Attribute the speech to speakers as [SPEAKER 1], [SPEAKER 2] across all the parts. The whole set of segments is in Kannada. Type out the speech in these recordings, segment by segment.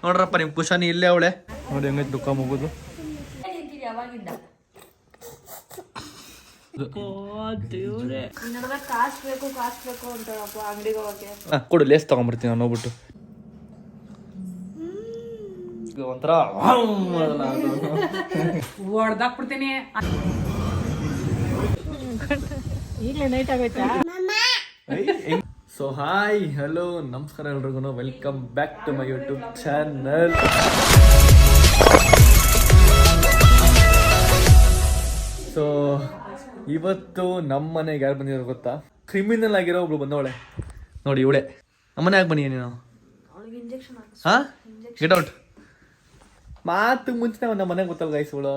[SPEAKER 1] ನೋಡ್ರಪ್ಪ ನಿಮ್ ಕುಶಾನಿ ಇಲ್ಲೇ ಅವಳೆ ನೋಡಿ ಹೆಂಗೈತೆ ದುಃಖ ಮುಗುದು. ಕೊಡು ಲೇಸ್ ತಗೊಂಡ್ಬರ್ತೀನಿ ನಾನು ಹೋಗ್ಬಿಟ್ಟು. ಒಂಥರ
[SPEAKER 2] ಹೊಡ್ದಾಕ್ಬಿಡ್ತೀನಿ. ಈಗಲೇ ನೈಟ್ ಆಗೈತಾ?
[SPEAKER 1] ಸೊ ಹಾಯ್ ಹಲೋ ನಮಸ್ಕಾರ ಎಲ್ರಿಗೂ, welcome back to my YouTube channel. So ಇವತ್ತು ನಮ್ಮ ಮನೆಗೆ ಯಾರು ಬಂದಿರೋ ಗೊತ್ತಾ? ಕ್ರಿಮಿನಲ್ ಆಗಿರೋ ಒಬ್ಳು ಬಂದವಳೆ ನೋಡಿ, ಇವಳೆ ನಮ್ಮ ಮನೆ ಯಾಕೆ ಬನ್ನಿ ನೀನು? ಹಾ ಗೆಟ್ ಔಟ್. ಮಾತು ಮುಂಚೆ ನಮ್ಮ ಮನೆಗೆ ಗೊತ್ತಲ್ಲ ಗೈಸ್, ಇವಳು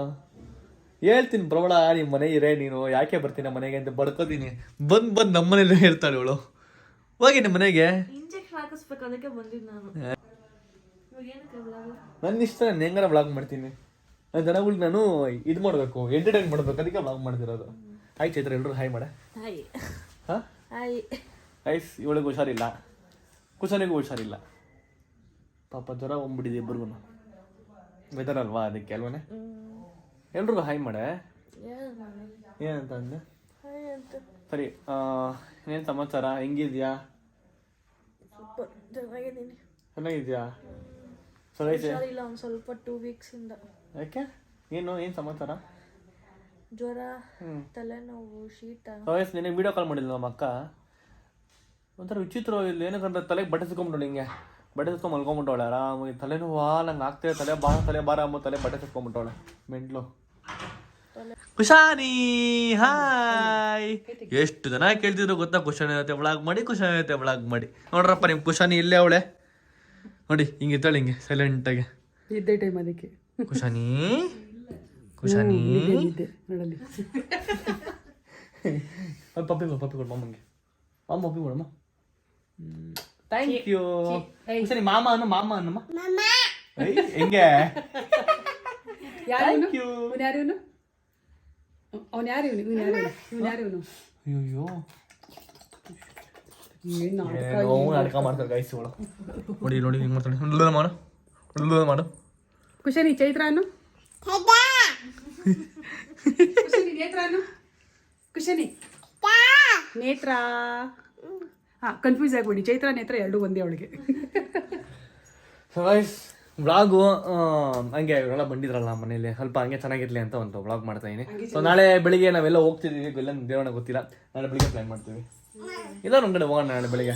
[SPEAKER 1] ಹೇಳ್ತೀನಿ ಪ್ರಬಳ ನಿಮ್ಮ ಮನೆ ಇರೇ, ನೀನು ಯಾಕೆ ಬರ್ತೀನಿ ನಮ್ಮ ಮನೆಗೆ ಅಂತ ಬಡ್ಕೋತೀನಿ. ಬಂದು ನಮ್ಮ ಮನೇಲಿ ಹೇಳ್ತಾಳೆ ಇವಳು. ಹೋಗಿ ನಿಮ್ಮ ಮನೆಗೆ ನನ್ನ ಇಷ್ಟ, ನಾನು ಹೆಂಗಾರ ವ್ಲಾಗ್ ಮಾಡ್ತೀನಿ. ನನ್ನ ಜನಗಳಿಗೆ ನಾನು ಇದು ಮಾಡಬೇಕು, ಎಂಟರ್ಟೈನ್ ಮಾಡಬೇಕು, ಅದಕ್ಕೆ ವ್ಲಾಗ್ ಮಾಡ್ತಿರೋದು. ಆಯ್ತು ಚೈತ್ರ, ಎಲ್ರು ಹಾಯ್ ಮಾಡ. ಹಾಂ ಐಸ್. ಇವಳಿಗೆ ಹುಷಾರಿಲ್ಲ, ಕುಶನಿಗೂ ಹುಷಾರಿಲ್ಲ ಪಾಪ, ಜ್ವರ ಹೋಗ್ಬಿಟ್ಟಿದೆ ಇಬ್ಬರಿಗೂ. ವೆದರ್ ಅಲ್ವಾ ಅದಕ್ಕೆ ಅಲ್ವನೇ. ಎಲ್ರಿಗೂ ಹಾಯ್ ಮಾಡೆ. ಏನಂತ ಅಂದೆ? ಸರಿ, ಇನ್ನೇನು ಸಮಾಚಾರ? ಹೆಂಗಿದ್ಯಾ? ಚೆನ್ನಾಗಿದ್ಯಾ?
[SPEAKER 2] ಸ್ವಲ್ಪ 2 weeks ಇಂದ.
[SPEAKER 1] ಯಾಕೆ? ಏನು ಸಮಾಚಾರ?
[SPEAKER 2] ಜ್ವರ, ತಲೆನೋವು, ಶೀತ.
[SPEAKER 1] ನಿನಗೆ ವಿಡಿಯೋ ಕಾಲ್ ಮಾಡಿಲ್ಲ ನಮ್ಮ ಅಕ್ಕ. ಒಂಥರ ವಿಚಿತ್ರವಾಗಿಲ್ಲ, ಏನಕ್ಕಂದ್ರೆ ತಲೆಗೆ ಬಟ್ಟೆ ಸಿಕ್ಕೊಂಬಿಟ್ಟಳು, ಹಿಂಗೆ ಬಟ್ಟೆ ಸಿಕ್ಕೊಂಡು ಮಲ್ಕೊಂಬಿಟ್ಟವಳೆ ಆರಾಮಾಗಿ. ತಲೆನೋವಾ ನಂಗೆ ಆಗ್ತದೆ, ತಲೆ ಭಾರ ಅಂಬ ತಲೆ ಬಟ್ಟೆ ಸಿಕ್ಕೊಂಬಿಟ್ಟವಳೆ ಮೆಂಟ್ಲು. ಕುಶಾನಿ ಹಾಯ್. ಎಷ್ಟು ಜನ ಕೇಳ್ತಿದ್ರು ಗೊತ್ತಾ, ಕುಶಾನಿ ಜೊತೆ ವ್ಲಾಗ್ ಮಾಡಿ, ಕುಶಾನಿ ಜೊತೆ ವ್ಲಾಗ್ ಮಾಡಿ. ನೋಡ್ರಪ್ಪ ನಿಮ್ ಕುಶಾನಿ ಇಲ್ಲೇ ಅವಳೆ ನೋಡಿ, ಹಿಂಗಿದ್ದಾಳೆ ಹಿಂಗೆ ಸೈಲೆಂಟಾಗಿ
[SPEAKER 2] ಇದ್ದೇ ಟೈಮ್ ಅದಕ್ಕೆ.
[SPEAKER 1] ಕುಶಾನಿ ಕುಶಾನಿ
[SPEAKER 2] ನೋಡಲಿ.
[SPEAKER 1] ಪಪ್ಪಿ ಕೊಡು ಮಮ್ಮಂಗೆ. ಪಪ್ಪಿ ಕೊಡಮ್ಮ. Thank you. ಕುಶಾನಿ ಮಾಮ ಅನ್ನಮ್ಮ. ಹೆಂಗೆ?
[SPEAKER 2] ಯಾರು
[SPEAKER 1] ಯು.
[SPEAKER 2] ಅವನು ಯಾರು?
[SPEAKER 1] ಅಯ್ಯೋ ನಾಟಕ ಮಾಡ್ತಾರೆ ಗೈಸ್ ಇವಳು. ನೋಡಿ ಹಿಂಗೆ ಮಾಡ್ತಾಳೆ. ಉಳ್ಳು ಮಾಡು.
[SPEAKER 2] ಕುಶನಿ ಚೈತ್ರಾನು, ಕುಶನಿ ನೇತ್ರ. ಕನ್ಫ್ಯೂಸ್ ಆಗ್ಬಿಡಿ, ಚೈತ್ರ ನೇತ್ರ ಎರಡು ಒಂದೇ ಅವಳಿಗೆ.
[SPEAKER 1] ವ್ಲಾಗು ಹಂಗೆ ಇವರೆಲ್ಲ ಬಂದಿದ್ರಲ್ಲ ನಮ್ಮ ಮನೇಲಿ, ಸ್ವಲ್ಪ ಹಂಗೆ ಚೆನ್ನಾಗಿರ್ಲಿ ಅಂತ ಒಂದು ವ್ಲಾಗ್ ಮಾಡ್ತಾ ಇದೀನಿ. ಸೊ ನಾಳೆ ಬೆಳಿಗ್ಗೆ ನಾವೆಲ್ಲ ಹೋಗ್ತಿದ್ದೀವಿ, ಎಲ್ಲ ದೇವಣ್ಣ ಗೊತ್ತಿಲ್ಲ. ನಾಳೆ ಬೆಳಿಗ್ಗೆ ಪ್ಲಾನ್ ಮಾಡ್ತೀವಿ, ಎಲ್ಲರೂ ಒಂದ್ ಕಡೆ ಹೋಗೋಣ ನಾಳೆ ಬೆಳಿಗ್ಗೆ.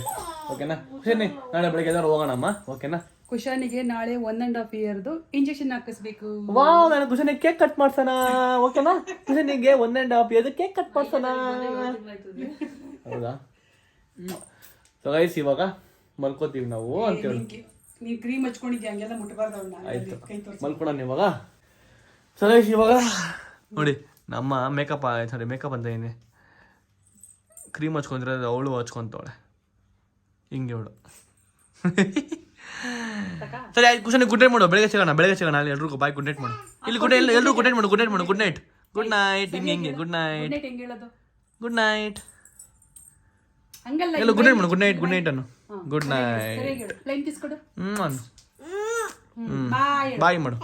[SPEAKER 1] ಓಕೆನಾ ಕುಶಾನಿ? ನಾಳೆ ಬೆಳಿಗ್ಗೆ ಎಲ್ಲರೂ ಹೋಗೋಣಮ್ಮ, ಓಕೆನಾ?
[SPEAKER 2] ಕುಶಾನಿಗೆ ನಾಳೆ 1.5 years ಇಂಜೆಕ್ಷನ್ ಹಾಕಿಸ್ಬೇಕು.
[SPEAKER 1] ವಾವ್, ನಾನು ಕುಶಾನಿಗೆ ಕೇಕ್ ಕಟ್ ಮಾಡ್ಸೋಣ, ಓಕೆನಾ? ಕುಶಾನಿಗೆ 1.5 years ಕೇಕ್ ಕಟ್ ಮಾಡ್ಸೋಣ, ಹೌದಾ? ಸೊ ಗೈಸ್ ಇವಾಗ ಮಲ್ಕೋತೀವಿ ನಾವು ಅಂತ ಹೇಳಿ.
[SPEAKER 2] ನೀನ್ ಕ್ರೀಮ್ ಹಚ್ಕೊಂಡಿದ್ಯಾ, ಹಂಗೆಲ್ಲ ಮುಟ್ಟಬಾರ್ದು.
[SPEAKER 1] ಆಯ್ತು ಮಲ್ಕೊಳೋಣ ಇವಾಗ. ಸೊ ಗೈಸ್ ಇವಾಗ ನೋಡಿ, ನಮ್ಮ ಮೇಕಪ್ ಅಂತ ಏನೇ ಕ್ರೀಮ್ ಹಚ್ಕೊಂಡ್ರೆ ಅವಳು ಹಚ್ಕೊಂತವಳೆ ಹಿಂಗೆ ಅವಳು. ಸರಿ ಆಯ್ತು ಕುಶಾನಿ, ಗುಡ್ ನೈಟ್ ಮಾಡು. ಬೆಳಗ್ಗೆ ಸಿಗೋಣ ಅಲ್ಲಿ ಎಲ್ರಿಗೂ ಬಾಯ್. ಗುಡ್ ನೈಟ್ ಮಾಡು. ಇಲ್ಲಿ ಎಲ್ರು ಗುಡ್ ನೈಟ್ ಮಾಡು. Good night. ಗುಡ್ ನೈಟ್ ಹಿಂಗೆ ಗುಡ್ ನೈಟ್. ಗುಡ್ ನೈಟ್
[SPEAKER 2] ಹಂಗಲ್ಲ,
[SPEAKER 1] ಎಲ್ಲ ಗುಡ್ ನೈಟ್ ಮಾಡು. ಗುಡ್ ನೈಟ್ ಅನ್ನು. Good night. ಬಾಯ್ ಮಾಡು.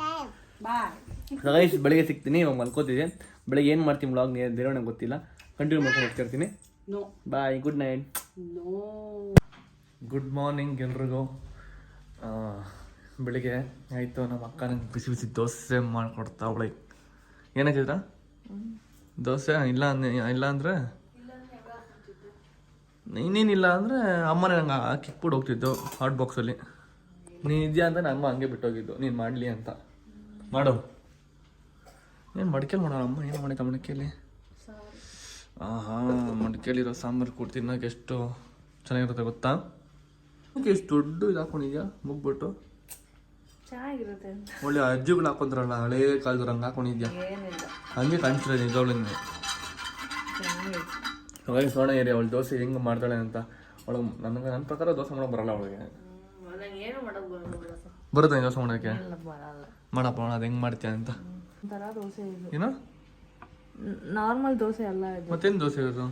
[SPEAKER 1] ಗೈಸ್ ಬೆಳಿಗ್ಗೆ ಸಿಗ್ತೀನಿ, ಇವಾಗ ಮಲ್ಕೋತಿದ್ದೆ. ಬೆಳಿಗ್ಗೆ ಏನು ಮಾಡ್ತೀನಿ ವ್ಲಾಗ್ ದೇವಣ್ಣ ಗೊತ್ತಿಲ್ಲ, ಕಂಟಿನ್ಯೂ ಮಾಡ್ಕೊಂಡು ಹೋಗ್ತಾ ಇರ್ತೀನಿ. ಬಾಯ್, ಗುಡ್ ನೈಟ್. ಗುಡ್ ಮಾರ್ನಿಂಗ್ ಎಲ್ರಿಗೂ. ಬೆಳಿಗ್ಗೆ ಆಯಿತು, ನಮ್ಮ ಅಕ್ಕ ನಂಗೆ ಬಿಸಿ ದೋಸೆ ಮಾಡಿಕೊಡ್ತಾ ಅವಳೆ. ಏನಾಯ್ತಿದ್ರ ದೋಸೆ? ಇಲ್ಲ ಅಂದರೆ ಇನ್ನೇನಿಲ್ಲ ಅಂದರೆ ಅಮ್ಮನೇ ನಂಗೆ ಕಿಕ್ಬಿಟ್ಟು ಹೋಗ್ತಿದ್ದು ಹಾಟ್ ಬಾಕ್ಸಲ್ಲಿ. ನೀನು ಇದೆಯಾ ಅಂತ ನಮ್ಮ ಹಂಗೆ ಬಿಟ್ಟೋಗಿದ್ದು, ನೀನು ಮಾಡಲಿ ಅಂತ. ಮಾಡು. ಏನು ಮಡಿಕೆಲಿ ಮಾಡೋಣ ಅಮ್ಮ? ಏನು ಮಾಡಿದ್ದ ಮಡಿಕೆಯಲ್ಲಿ? ಮಡಿಕೆಲಿರೋ ಸಾಂಬಾರು ಕೊಡ್ತೀನಿ. ತಿನ್ನೋಕೆ ಎಷ್ಟು ಚೆನ್ನಾಗಿರುತ್ತೆ ಗೊತ್ತಾ? ಎಷ್ಟು ದೊಡ್ಡ ಇದು ಹಾಕೊಂಡಿದ್ಯಾ ಮುಗ್ಬಿಟ್ಟು,
[SPEAKER 2] ಚೆನ್ನಾಗಿರುತ್ತೆ.
[SPEAKER 1] ಒಳ್ಳೆ ಅಜ್ಜಿಗಳು ಹಾಕೊಂತಾರಲ್ಲ ಹಳೇ ಕಾಲದವ್ರು, ಹಂಗೆ ಹಾಕೊಂಡಿದ್ಯಾ, ಹಂಗೆ ಕಾಣಿಸ್ತಿದೆ ನಿಜವಳಿಂದ. ಹಾಗಾಗಿ ಸೋಣ ಏರಿ ಅವಳು ದೋಸೆ ಹೆಂಗೆ ಮಾಡ್ತಾಳೆ ಅಂತ. ಅವಳು ನನ್ನ ಪ್ರಕಾರ ದೋಸೆ ಮಾಡೋಕೆ ಬರಲ್ಲ ಅವಳಿಗೆ. ಬರುತ್ತೆ ದೋಸೆ ಮಾಡೋಕ್ಕೆ? ಮಾಡಪ್ಪ ಅದು ಹೆಂಗೆ ಮಾಡ್ತೀಯ ಅಂತ. ಏನೋ
[SPEAKER 2] ನಾರ್ಮಲ್ ದೋಸೆ ಅಲ್ಲ,
[SPEAKER 1] ಮತ್ತೇನು ದೋಸೆ ಇರೋದು?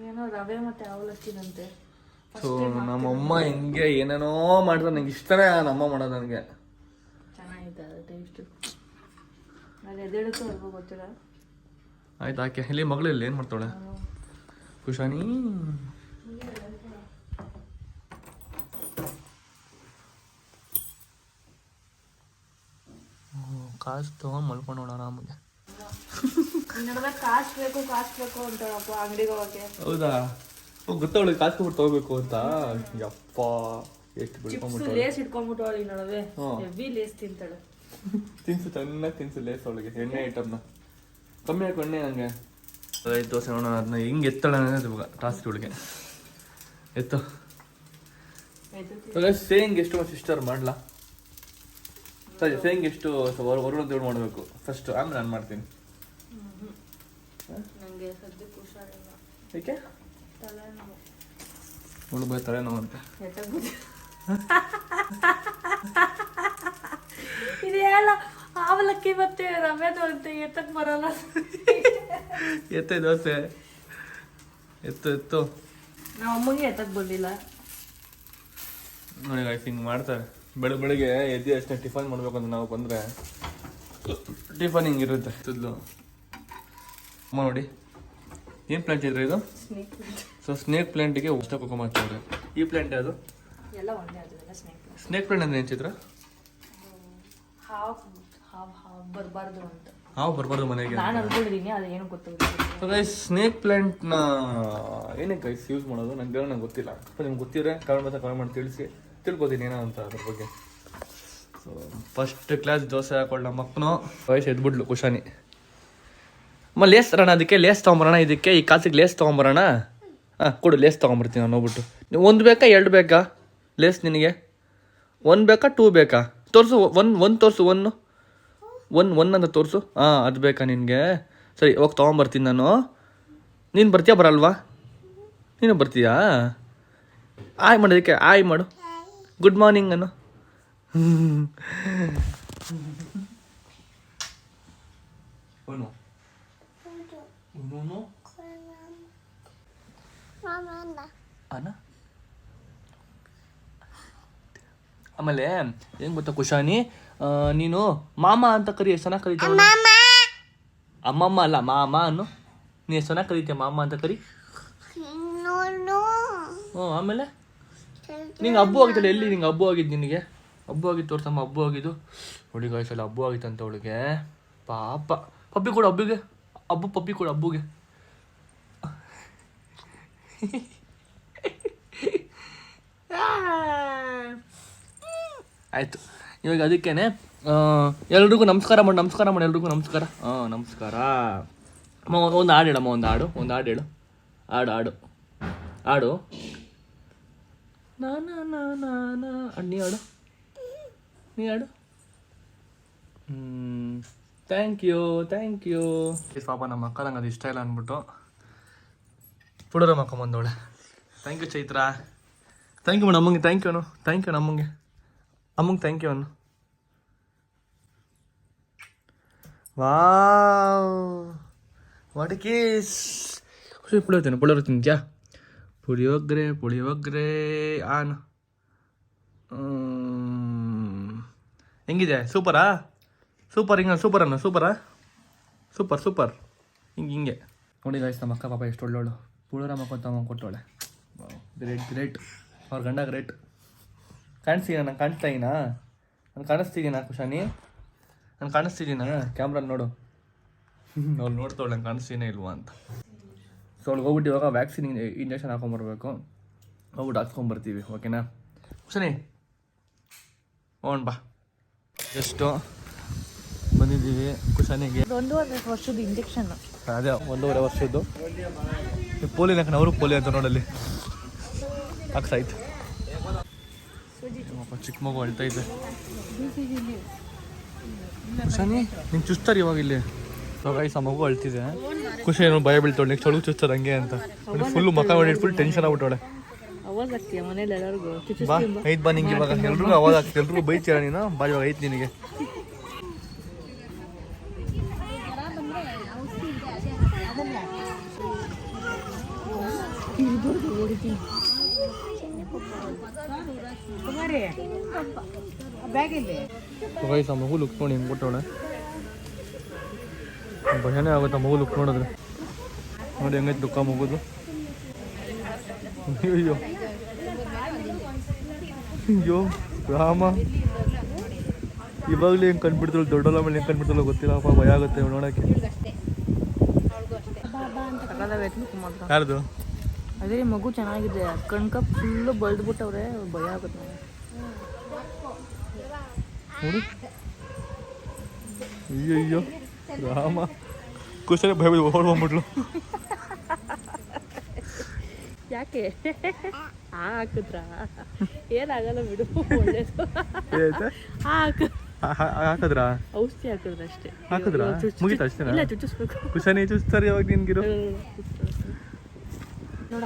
[SPEAKER 2] ಏನೋ ರವೆ ಮತ್ತೆ ಅವಲಕ್ಕಿನಂತೆ.
[SPEAKER 1] ಸೊ ನಮ್ಮಮ್ಮ ಹಿಂಗೆ ಏನೇನೋ ಮಾಡ್ತಾರೆ, ನಂಗೆ ಇಷ್ಟನೇ ನಮ್ಮಮ್ಮ ಮಾಡೋದು. ನನಗೆ
[SPEAKER 3] ಚೆನ್ನಾಗಿದೆ ಟೇಸ್ಟು. ಅದು ಎದೇಳುತ್ತೋ ಅಲ್ವೋ ಗೊತ್ತಿಲ್ಲ.
[SPEAKER 1] ಆಯ್ತು ಆಕೆ ಇಲ್ಲಿ ಮಗಳು ಇಲ್ಲಿ ಏನು ಮಾಡ್ತಾಳೆ ಕುಶಾನಿ? ಕಾಸು ತೊಗೊಂಡು ಮಲ್ಕೊಂಡೋಣ ಆರಾಮಾಗೆ.
[SPEAKER 3] ನಡುವೆ ಕಾಸು ಬೇಕು ಅಂತಾಳಪ್ಪ ಅಂಗಡಿಗೆ ಹೋಗಕ್ಕೆ.
[SPEAKER 1] ಹೌದಾ? ಗೊತ್ತವಳಿಗೆ ಕಾಸು ಕೊಟ್ಟು ತಗೋಬೇಕು ಅಂತ. ಯಪ್ಪ ಎಷ್ಟು
[SPEAKER 3] ಚಿಪ್ಸ್
[SPEAKER 1] ಬಿಡ್ಕೊಂಡ್ಬಿಟ್ಟು
[SPEAKER 3] ಲೇಸ್ ಇಟ್ಕೊಂಡ್ಬಿಟ್ಟು ಅವಳಿಗೆ ನಡುವೆ ಹೆವಿ ಲೇಸ್ ತಿಂತಾಳೆ.
[SPEAKER 1] ತಿನ್ಸು ಚೆನ್ನಾಗಿ ತಿನ್ಸು ಲೇಸ್ ಅವಳಿಗೆ. ಎಣ್ಣೆ ಐಟಮ್ನ ಕಮ್ಮಿ ಹಾಕು ಎಣ್ಣೆ ಹಂಗೆ. 5 ದೋಸೆ ನೋಡೋಣ. ಅದನ್ನ ಹಿಂಗೆ ಎತ್ತಳ ಇವಾಗ ಟಾಸ್ಕ್ ಇವಳಿಗೆ ಎತ್ತು. ಸೇಯಿಂಗ್ ಎಷ್ಟು ಸಿಸ್ಟರ್ ಮಾಡ್ಲಾ? ಸರಿ ಸೇಯಿಂಗ್ ಎಷ್ಟು ಹೊರಡೋದು ಮಾಡಬೇಕು ಫಸ್ಟ್, ಆಮೇಲೆ ನಾನು ಮಾಡ್ತೀನಿ.
[SPEAKER 3] ನನಗೆ ಸದ್ಯಕ್ಕೆ ಹುಷಾರಿಲ್ಲ.
[SPEAKER 1] ಏಕೆ?
[SPEAKER 3] ತಲೆನೋವು.
[SPEAKER 1] ಹುಡುಗ ತಲೆನೋವು ಅಂತ
[SPEAKER 3] ಇದೆಲ್ಲ ಅವಲಕ್ಕಿ ಮತ್ತೆ ರವೆದು ಅಂತ ಎತ್ತಕ್ಕೆ ಬರಲ್ಲ.
[SPEAKER 1] ಎತ್ತೆ ದೋಸೆ ಎತ್ತು
[SPEAKER 3] ನಮ್ಮ ಅಮ್ಮಗೆ ಎತ್ತಕ್ಕೆ ಬಂದಿಲ್ಲ
[SPEAKER 1] ನೋಡಿ ಗಾಯ್ಸ್. ಹಿಂಗೆ ಮಾಡ್ತಾರೆ ಬೆಳಗ್ಗೆ ಎದ್ದು ಅಷ್ಟೇ ಟಿಫನ್ ಮಾಡ್ಬೇಕು ಅಂತ ನಾವು ಬಂದರೆ ಟಿಫನ್ ಹಿಂಗಿರುತ್ತೆ ತುದ್ಲು. ಅಮ್ಮ ನೋಡಿ ಏನು ಪ್ಲಾಂಟ್ ಇದ್ರೆ ಇದು? ಸೊ ಸ್ನೇಕ್ ಪ್ಲಾಂಟಿಗೆ ಉಷ್ಟ ಕುಕ್ಕ ಮಾಡ್ತಾರೆ. ಈ ಪ್ಲಾಂಟ್ ಯಾವುದು?
[SPEAKER 3] ಎಲ್ಲ ಒಂದೇ ಅದೆಲ್ಲ ಸ್ನೇಕ್ ಪ್ಲಾಂಟ್.
[SPEAKER 1] ಸ್ನೇಕ್ ಪ್ಲಾಂಟ್ ಅಂದ್ರೆ ಏನು ಚಿತ್ರ?
[SPEAKER 3] ಹಾವು ಬರಬಾರ್ದು ಅಂತ.
[SPEAKER 1] ಹಾವು ಬರಬಾರ್ದು ಮನೆಗೆ
[SPEAKER 3] ನಾನು ಅನ್ಕೊಂಡಿದ್ದೀನಿ, ಅದು ಏನು ಗೊತ್ತಿಲ್ಲ.
[SPEAKER 1] ಸೊ ಗೈಸ್ ಸ್ನೇಕ್ ಪ್ಲಾಂಟ್ನ ಏನಕ್ಕೆ ಗೈಸ್ ಯೂಸ್ ಮಾಡೋದು ನಂಗೆ ಗೊತ್ತಿಲ್ಲ. ನಿಮ್ಗೆ ಗೊತ್ತಿದ್ರೆ ಕಮೆಂಟ್ ಮಾಡಿ ತಿಳ್ಕೊತೀನಿ ಏನೋ ಅಂತ ಅದ್ರ ಬಗ್ಗೆ. ಸೊ ಫಸ್ಟ್ ಕ್ಲಾಸ್ ದೋಸೆ ಹಾಕೊಳ್ಳ ಮಕ್ಕನು ವಯಸ್ಸು ಎದ್ಬಿಡ್ಲು ಕುಶಾನಿ. ಅಮ್ಮ ಲೇಸ್ ತರೋಣ, ಅದಕ್ಕೆ ಲೇಸ್ ತೊಗೊಂಬರೋಣ. ಇದಕ್ಕೆ ಈ ಕಾಸಿಗೆ ಲೇಸ್ ತೊಗೊಂಬರೋಣ. ಹಾಂ ಕೊಡು, ಲೇಸ್ ತೊಗೊಂಬರ್ತೀನಿ ನಾನು ಹೋಗ್ಬಿಟ್ಟು. ನೀವು 1 ಬೇಕಾ 2 ಬೇಕಾ ಲೇಸ್ ನಿನಗೆ? 1 ಬೇಕಾ 2 ಬೇಕಾ? ತೋರಿಸು. ಒಂದು ತೋರಿಸು. ಒನ್ ಅಂತ ತೋರಿಸು. ಹಾಂ ಅದು ಬೇಕಾ ನಿನಗೆ? ಸರಿ ಹೋಗಿ ತೊಗೊಂಬರ್ತೀನಿ ನಾನು. ನೀನು ಬರ್ತೀಯಾ ಬರಲ್ವಾ? ನೀನು ಬರ್ತೀಯಾ? ಆಯ್ ಮಾಡೋದಕ್ಕೆ ಆಯ್ ಮಾಡು. ಗುಡ್ ಮಾರ್ನಿಂಗ್ ಅನ್ನು. ಅಣ್ಣ ಆಮೇಲೆ ಏನು ಗೊತ್ತಾ ಕುಶಾನಿ, ನೀನು ಮಾಮ ಅಂತ ಕರಿ. ಎಷ್ಟು ಚೆನ್ನಾಗಿ ಕರೀತೀಯ? ಅಮ್ಮಮ್ಮ ಅಲ್ಲ ಮಾಮ ಅನ್ನು. ನೀನು ಎಷ್ಟು ಚೆನ್ನಾಗಿ ಕರೀತೀಯ ಮಾಮ ಅಂತ ಕರಿ. ಹ್ಞೂ ಆಮೇಲೆ ನಿಂಗೆ ಹಬ್ಬು ಆಗಿತ್ತಲ್ಲ. ಎಲ್ಲಿ ನಿಂಗೆ ಹಬ್ಬು ಆಗಿದ್ದು? ನಿನಗೆ ಹಬ್ಬು ಆಗಿತ್ತು ತೋರ್ಸಮ್ಮ. ಹಬ್ಬು ಆಗಿದ್ದು ಹುಡುಗ ವಯಸ್ಸಲ್ಲ ಹಬ್ಬು ಆಗಿತ್ತಂತ ಅವಳಿಗೆ. ಪಾಪ ಪಪ್ಪಿ ಕೊಡು ಹಬ್ಬಿಗೆ. ಪಪ್ಪಿ ಕೊಡು ಹಬ್ಬುಗೆ. ಆಯಿತು ಇವಾಗ ಅದಕ್ಕೇನೆ ಎಲ್ರಿಗೂ ನಮಸ್ಕಾರ ಮಾಡಿ. ಎಲ್ರಿಗೂ ನಮಸ್ಕಾರ. ನಮಸ್ಕಾರ. ಅಮ್ಮ ಒಂದು ಹಾಡು ಹೇಳಮ್ಮ. ಒಂದು ಹಾಡು ಹೇಳು. ಹಾಡು ನೀ ಹಾಡು. Thank you. ಪಾಪ ನಮ್ಮ ಅಕ್ಕ ನಂಗೆ ಅದು ಇಷ್ಟ ಇಲ್ಲ ಅಂದ್ಬಿಟ್ಟು ಪುಡೋರ ಮಕ್ಕ ಬಂದವಳೆ. Thank you Chaitra. Thank you madam. ಅಮ್ಮಂಗೆ ಥ್ಯಾಂಕ್ ಯು ನಮ್ಮಂಗೆ. ಅಮ್ಮಂಗೆ ಥ್ಯಾಂಕ್ ಯು ಅನ್ನು. Wow what a case. Puliyogare ತಿಂತ್ಯಾ? ಪುಳಿಯೋಗರೆ ಆನ್. ಹೆಂಗಿದೆ? ಸೂಪರಾ? ಸೂಪರ್ ಹಿಂಗೆ ನೋಡಿ ಗಾಯ್ಸ್. ನಮ್ಮ ಅಕ್ಕ ಪಾಪ ಎಷ್ಟು ಒಳ್ಳೋಳು. ಪುಳೋರ ಮಕ್ಕ ಕೊಟ್ಟವಳೆ. ಗ್ರೇಟ್. ಅವ್ರ ಗಂಡ ಗ್ರೇಟ್. ನಾನು ಕಾಣಿಸ್ತಾ ನಾನು ಕಾಣಿಸ್ತಿದ್ದೀನಾ ಕುಶಾನಿ? ನಾನು ಕಾಣಿಸ್ತಿದ್ದೀನಾ? ಕ್ಯಾಮ್ರಾ ನೋಡು. ಅವ್ಳು ನೋಡ್ತಾವಳೆ ನಂಗೆ ಕಾಣಿಸ್ತೀನೇ ಇಲ್ವಾ ಅಂತ. ಸೊ ಅವ್ಳಿಗೆ ಹೋಗ್ಬಿಟ್ಟು ಇವಾಗ ವ್ಯಾಕ್ಸಿನ್ ಇಂಜೆಕ್ಷನ್ ಹಾಕೊಂಬರ್ಬೇಕು. ಹೋಗ್ಬಿಟ್ಟು ಹಾಕ್ಸ್ಕೊಂಬರ್ತೀವಿ. ಓಕೆನಾ ಕುಶಾನಿ? ಹೋಗೋಣ ಬಾ. ಎಷ್ಟು ಬಂದಿದ್ದೀವಿ ಕುಶಾನಿಗೆ.
[SPEAKER 3] 1.5 ವರ್ಷದ ಇಂಜೆಕ್ಷನ್.
[SPEAKER 1] ಅದೇ 1.5 ವರ್ಷದ್ದು. ಪೋಲಿಯೋ ಅವರು ಪೋಲಿಯೋ ಅಂತ ನೋಡಲ್ಲಿ ಹಾಕ್ಸಾಯ್ತು. ಚಿಕ್ಕ ಮಗು ಅಳ್ತಾ ಇದೆ. ಕುಶಾನಿ ನಿಂಗೆ ಚುಸ್ತಾರೆ ಇವಾಗ ಇಲ್ಲಿ. ಆ ಮಗು ಅಳ್ತಿದೆ. ಖುಷಿ ಏನೋ ಭಯ ಬೀಳ್ತಾಳೆ. ನೆಕ್ಸ್ಟ್ ಅವಳಿಗೂ ಚುಸ್ತಾರೆ ಹಂಗೆ ಅಂತ. ಫುಲ್ಲು ಮಕ್ಕ ಮಾಡಿ ಫುಲ್ ಟೆನ್ಷನ್ ಆಗ್ಬಿಟ್ಟವಳೆ. ಬಾ ಐತ್ ಬಾ ನಿಂಗೆ ಇವಾಗ. ಎಲ್ರಿಗೂ ಅವಾಜ್ ಆಗ್ತದೆ. ಎಲ್ರಿಗೂ ಬೈತೀರ ನೀನು. ಬಾ ಇವಾಗ ಐತ್ ನಿನಗೆ. ಗೈಸ್ ಆ ಮಗು ಲುಕ್ ನೋಡಿ ಹಿಂಗೆ ಕೊಟ್ಟವಳೆ ಭಯನೇ ಆಗುತ್ತೆ ಆ ಮಗು ಲುಕ್ ನೋಡಿದ್ರೆ ನೋಡಿ ಹೆಂಗೈತೆ ದುಃಖ ಮಗುದು ಅಯ್ಯೋ ಅಯ್ಯೋ ರಾಮ ಇವಾಗಲೇ ಹೆಂಗೆ ಕಂಡುಬಿಡ್ತಾಳೆ ದೊಡ್ಡಲ್ಲ ಮೇಲೆ ಹೆಂಗೆ ಕಂಡುಬಿಡ್ತಾಳೆ ಗೊತ್ತಿಲ್ಲಪ್ಪ ಭಯ ಆಗುತ್ತೆ ನೋಡೋಕ್ಕೆ ಯಾರ್ದು
[SPEAKER 3] ಅದೇ ಮಗು ಚೆನ್ನಾಗಿದೆ ಕಣ್ಕ ಫುಲ್ಲು ಬಳ್ದ್ಬಿಟ್ಟವ್ರೆ ಭಯ ಆಗುತ್ತೆ
[SPEAKER 1] ನೋಡಿ ಅಯ್ಯೋ ರಾಮ ಖುಷಿ ಭಯ ಓಡ್ಬಂದ್ಬಿಟ್ಲು
[SPEAKER 3] ಯಾಕೆ ಹಾಕಿದ್ರ ಏನಾಗಲ್ಲ ಬಿಡು ಒಳ್ಳೇದು
[SPEAKER 1] ಹಾಕದ್ರ
[SPEAKER 3] ಔಷಧಿ ಹಾಕಿದ್ರ ಅಷ್ಟೇ
[SPEAKER 1] ಹಾಕಿದ್ರ ಮುಗೀತ ಅಷ್ಟೇನಾ
[SPEAKER 3] ಇಲ್ಲ ಚುಚ್ಚಿಸ್ಬೇಕು
[SPEAKER 1] ಖುಷಾನೇ ಚುಚ್ತಾರೆ ಯಾವಾಗ ನಿನ್ಗಿರೋ
[SPEAKER 3] ನೋಡ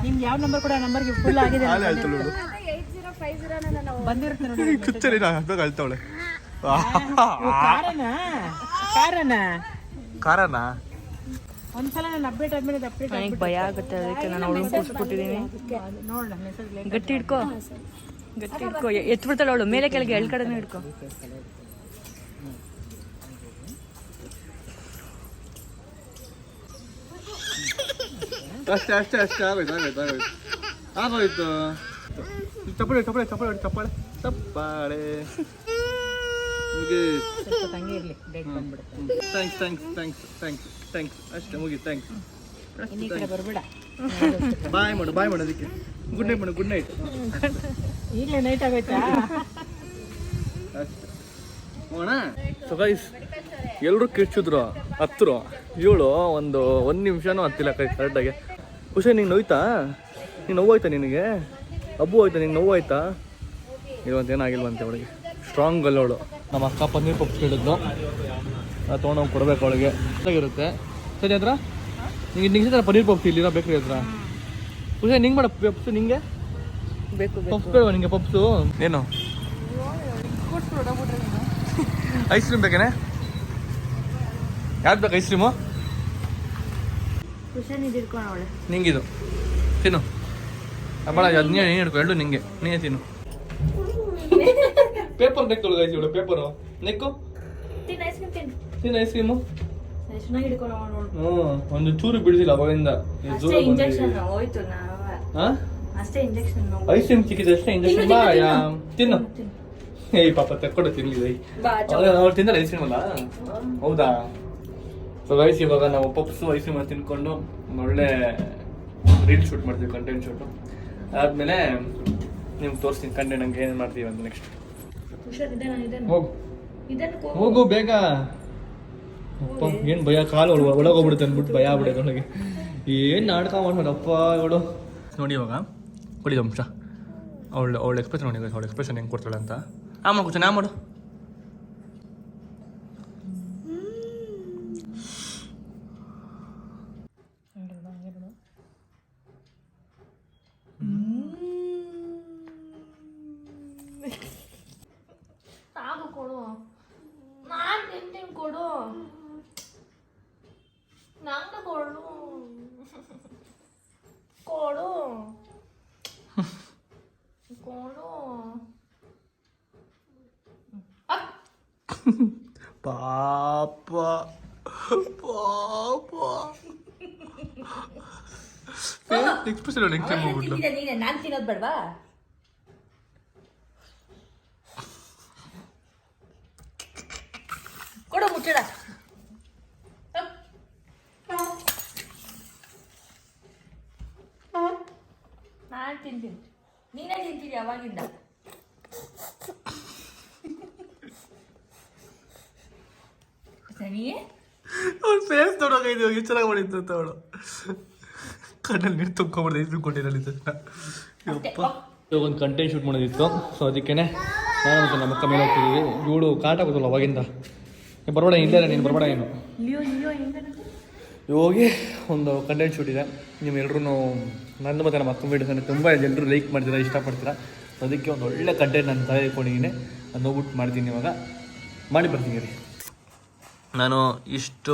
[SPEAKER 3] ನಿಮ್ಗೆ ಯಾವ ನಂಬರ್ ಕೂಡ ನಂಬರ್ಗೆ ಫುಲ್ ಆಗಿದೆ ಬಂದಿರುತ್ತೆ ನೋಡಿ
[SPEAKER 1] ಚುಚ್ಚರಿ ಅಳ್ತಾವಳೆ ಕಾರಣ
[SPEAKER 3] ಒಂದ್ಸಲ ನಾನು ಅಪ್ಡೇಟ್ ಆದ್ಮೇಲೆ ನನಗೆ ಭಯ ಆಗುತ್ತೆ ಅದಕ್ಕೆ ನಾನು ಅವಳು ಕೂರಿಸ್ಬಿಟ್ಟಿದ್ದೀನಿ ಗಟ್ಟಿ ಹಿಡ್ಕೋ ಗಟ್ಟಿ ಹಿಡ್ಕೋ ಎತ್ಬಿಡ್ತಾಳೆ ಅವಳು ಮೇಲೆ ಕೆಳಗೆ ಎಳ್ ಕಡೆನೂ ಹಿಡ್ಕೋ
[SPEAKER 1] ಅಷ್ಟೇ ಅಷ್ಟೇ ಅಷ್ಟೇ ಆಗೋಯ್ತು ಆಗೋಯ್ತು ಆಗೋಯ್ತು ಆಗೋಯ್ತು ಚಪ್ಪಾಳೆ ಚಪ್ಪಾಳೆ ಚಪ್ಪಾಳೆ ಚಪ್ಪಾಳೆ ಚಪ್ಪಾಳೆ thanks thanks thanks thanks thanks ಅಷ್ಟೇ ಮುಗಿ ಥ್ಯಾಂಕ್ಸ್
[SPEAKER 3] ಬರಬೇಡ
[SPEAKER 1] ಬಾಯ್ ಮಾಡು ಅದಕ್ಕೆ ಗುಡ್ ನೈಟ್ ಮಾಡು ಗುಡ್ ನೈಟ್
[SPEAKER 3] ಈಗಲೇ ನೈಟ್ ಆಗೋಯ್ತಾ
[SPEAKER 1] ಅಷ್ಟೇ ಹೋಣ ಸೊ ಗೈಸ್ ಎಲ್ಲರೂ ಕಿರ್ಚಿದ್ರು ಹತ್ತರು ಇವಳು ಒಂದು ನಿಮಿಷನೂ ಹತ್ತಿಲ್ಲ ಕರೆಕ್ಟಾಗಿ ಖುಷಿ ನಿಂಗೆ ನೋಯ್ತಾ ನೋವಾಯ್ತಾ ನಿನಗೆ ಹಬ್ಬು ಹೋಯ್ತಾ ನಿಂಗೆ ನೋವಾಯ್ತಾ ಇರುವಂತ ಏನಾಗಿಲ್ವಂತೆ ಅವಳಿಗೆ ಸ್ಟ್ರಾಂಗ್ ಅಲ್ಲ ಅವಳು ನಮ್ಮ ಅಕ್ಕ ಪನ್ನೀರ್ ಪಪ್ಸ್ ಕೇಳಿದ್ಲು ತೊಗೊಂಡೋಗಿ ಕೊಡ್ಬೇಕು ಅವಳಿಗೆ ಚೆನ್ನಾಗಿರುತ್ತೆ ಸರಿ ಹತ್ರ ನಿಂಗೆ ಹತ್ರ ಪನ್ನೀರ್ ಪಪ್ಸ್ ಇಲ್ಲಿರೋ ಬೇಕ್ರಿ ಹತ್ರ ಖುಷಿ ನಿಂಗೆ ಮಾಡ ಪಪ್ಸ್ ನಿಂಗೆ
[SPEAKER 3] ಬೇಕು
[SPEAKER 1] ಪಪ್ಸ್ ಬೇಡ ನಿಂಗೆ ಪಪ್ಸು ಏನು ಐಸ್ ಕ್ರೀಮ್ ಬೇಕೇನೆ ಯಾವ್ದು ಬೇಕು ಐಸ್ ಕ್ರೀಮು
[SPEAKER 3] ಅವಳೆ
[SPEAKER 1] ನಿಂಗಿದು ತಿನ್ನು ಬೇಡ ಅದು ನೀನು ಹಿಡ್ಕೊ ಎರಡು ನಿಂಗೆ ನೀನೇ ತಿನ್ನು ಪೇಪರ್ ನೆಕ್ತೊಳಗ ಐಸ್ ಇವಳು ಪೇಪರು ನೆಕ್ಕು ತಿನ್ನು ಐಸ್ ಕ್ರೀಮು ಒಂದು ಚೂರು ಬಿಡಿಸಿಲ್ಲ ಅವಾಗಿಂದ ಐಸ್ ಕ್ರೀಮ್ ಚಿಕ್ಕಿದೆ ಅಷ್ಟೇ ಇಂಜೆಕ್ಷನ್ ಬಾ ತಿನ್ನು ಏಯ್ ಪಾಪ ತೆಕ್ಕೊಡು ತಿನ್ಲಿಲ್ಲ ಅವ್ರು ತಿಂದಲ್ಲ ಐಸ್ ಕ್ರೀಮ್ ಅಲ್ಲ ಹೌದಾ ಸೊ ಗೈಸ್ ಇವಾಗ ನಾವು ಪಪ್ಸು ಐಸ್ ಕ್ರೀಮ್ ತಿನ್ಕೊಂಡು ಒಳ್ಳೆ ರೀಲ್ ಶೂಟ್ ಮಾಡ್ತೀವಿ ಕಂಟೆಂಟ್ ಶೂಟು ಆದಮೇಲೆ ನಿಮ್ಗೆ ತೋರಿಸ್ತೀನಿ ಕಂಟೆಂಟ್ ಹಂಗೆ ಏನು ಮಾಡ್ತೀವಿ ಅಂತ ನೆಕ್ಸ್ಟ್ ಹೋಗು ಬೇಗ ಅಪ್ಪ ಏನು ಭಯ ಕಾಲು ಒಳಗೋಗ್ಬಿಡುತ್ತೆ ಅಂದ್ಬಿಟ್ಟು ಭಯ ಆಗ್ಬಿಡುತ್ತೆ ನನಗೆ ಏನು ನಾಟಕ ಮಾಡ್ಬೋದಪ್ಪ ಇವಳು ನೋಡಿ ಇವಾಗ ಕೊಡಿದ ಅಂಶ ಅವಳ ಎಕ್ಸ್ಪ್ರೆಷನ್ ನೋಡಿ ಅವಳ ಎಕ್ಸ್ಪ್ರೆಷನ್ ಹೆಂಗೆ ಕೊಡ್ತಾಳೆ ಅಂತ ಮಾಡು ಕೂಚ ಮಾಡು
[SPEAKER 3] ಕೊಡು ನಾನು ತಿಂತೀನಿ ಕೊಡು ನಂಗೆ ಕೊಡು ಕೊಡು ಕೊಡು
[SPEAKER 1] ಪಾಪ ಎಕ್ಸ್ಪ್ರೆಷನ್
[SPEAKER 3] ನೀನೆ ನಾನು ತಿನ್ನೋದು ಬೇಡವಾ ಕೊಡು ಮುಚ್ಚಡ ನಾನು ತಿಂತೀನಿ ನೀನೇ ತಿಂತೀನಿ ಅವಾಗಿಂದ ಸರಿ
[SPEAKER 1] ಅವ್ಳ ಫೇಸ್ ನೋಡೋಕೈದು ಎಷ್ಟು ಚೆನ್ನಾಗಿ ಮಾಡಿತ್ತು ಅಂತ ಅವಳು ಕಣ್ಣಲ್ಲಿ ನೀರು ತುಂಬ್ಕೊಂಡ್ಬಿಡ್ದು ಇದ್ರು ಕೊಟ್ಟಿರಲಿ ತಕ್ಷಣ ಯಪ್ಪ ಇವಾಗ ಒಂದು ಕಂಟೆಂಟ್ ಶೂಟ್ ಮಾಡೋದಿತ್ತು ಸೊ ಅದಕ್ಕೆ ನಾನು ಮತ್ತು ನಮ್ಮ ಅಕ್ಕ ಮೇಲೆ ಹೋಗ್ತಿದ್ದೀವಿ ಇವಳು ಕಾಟ ಗೊತ್ತಲ್ಲ ಅವಾಗಿಂದ ಬರಬೇಡ ಇಲ್ಲ ನೀನು ಬರಬೇಡ ಏನು ಹೋಗಿ ಒಂದು ಕಂಟೆಂಟ್ ಶೂಟ್ ಇದೆ ನೀವೆಲ್ಲರೂ ನಂದು ಮತ್ತು ನಮ್ಮ ಅಕ್ಕ ವೀಡಿಯೋಸನ್ನು ತುಂಬ ಎಲ್ಲರೂ ಲೈಕ್ ಮಾಡ್ತೀರಾ ಇಷ್ಟಪಡ್ತೀರಾ ಅದಕ್ಕೆ ಒಂದು ಒಳ್ಳೆ ಕಂಟೆಂಟ್ ನಾನು ತಯಾರಿಕೊಂಡಿದ್ದೀನಿ ಅದು ಹೋಗ್ಬಿಟ್ಟು ಮಾಡ್ತೀನಿ ಇವಾಗ ಮಾಡಿ ಬರ್ತೀನಿ ರೀ ನಾನು ಇಷ್ಟು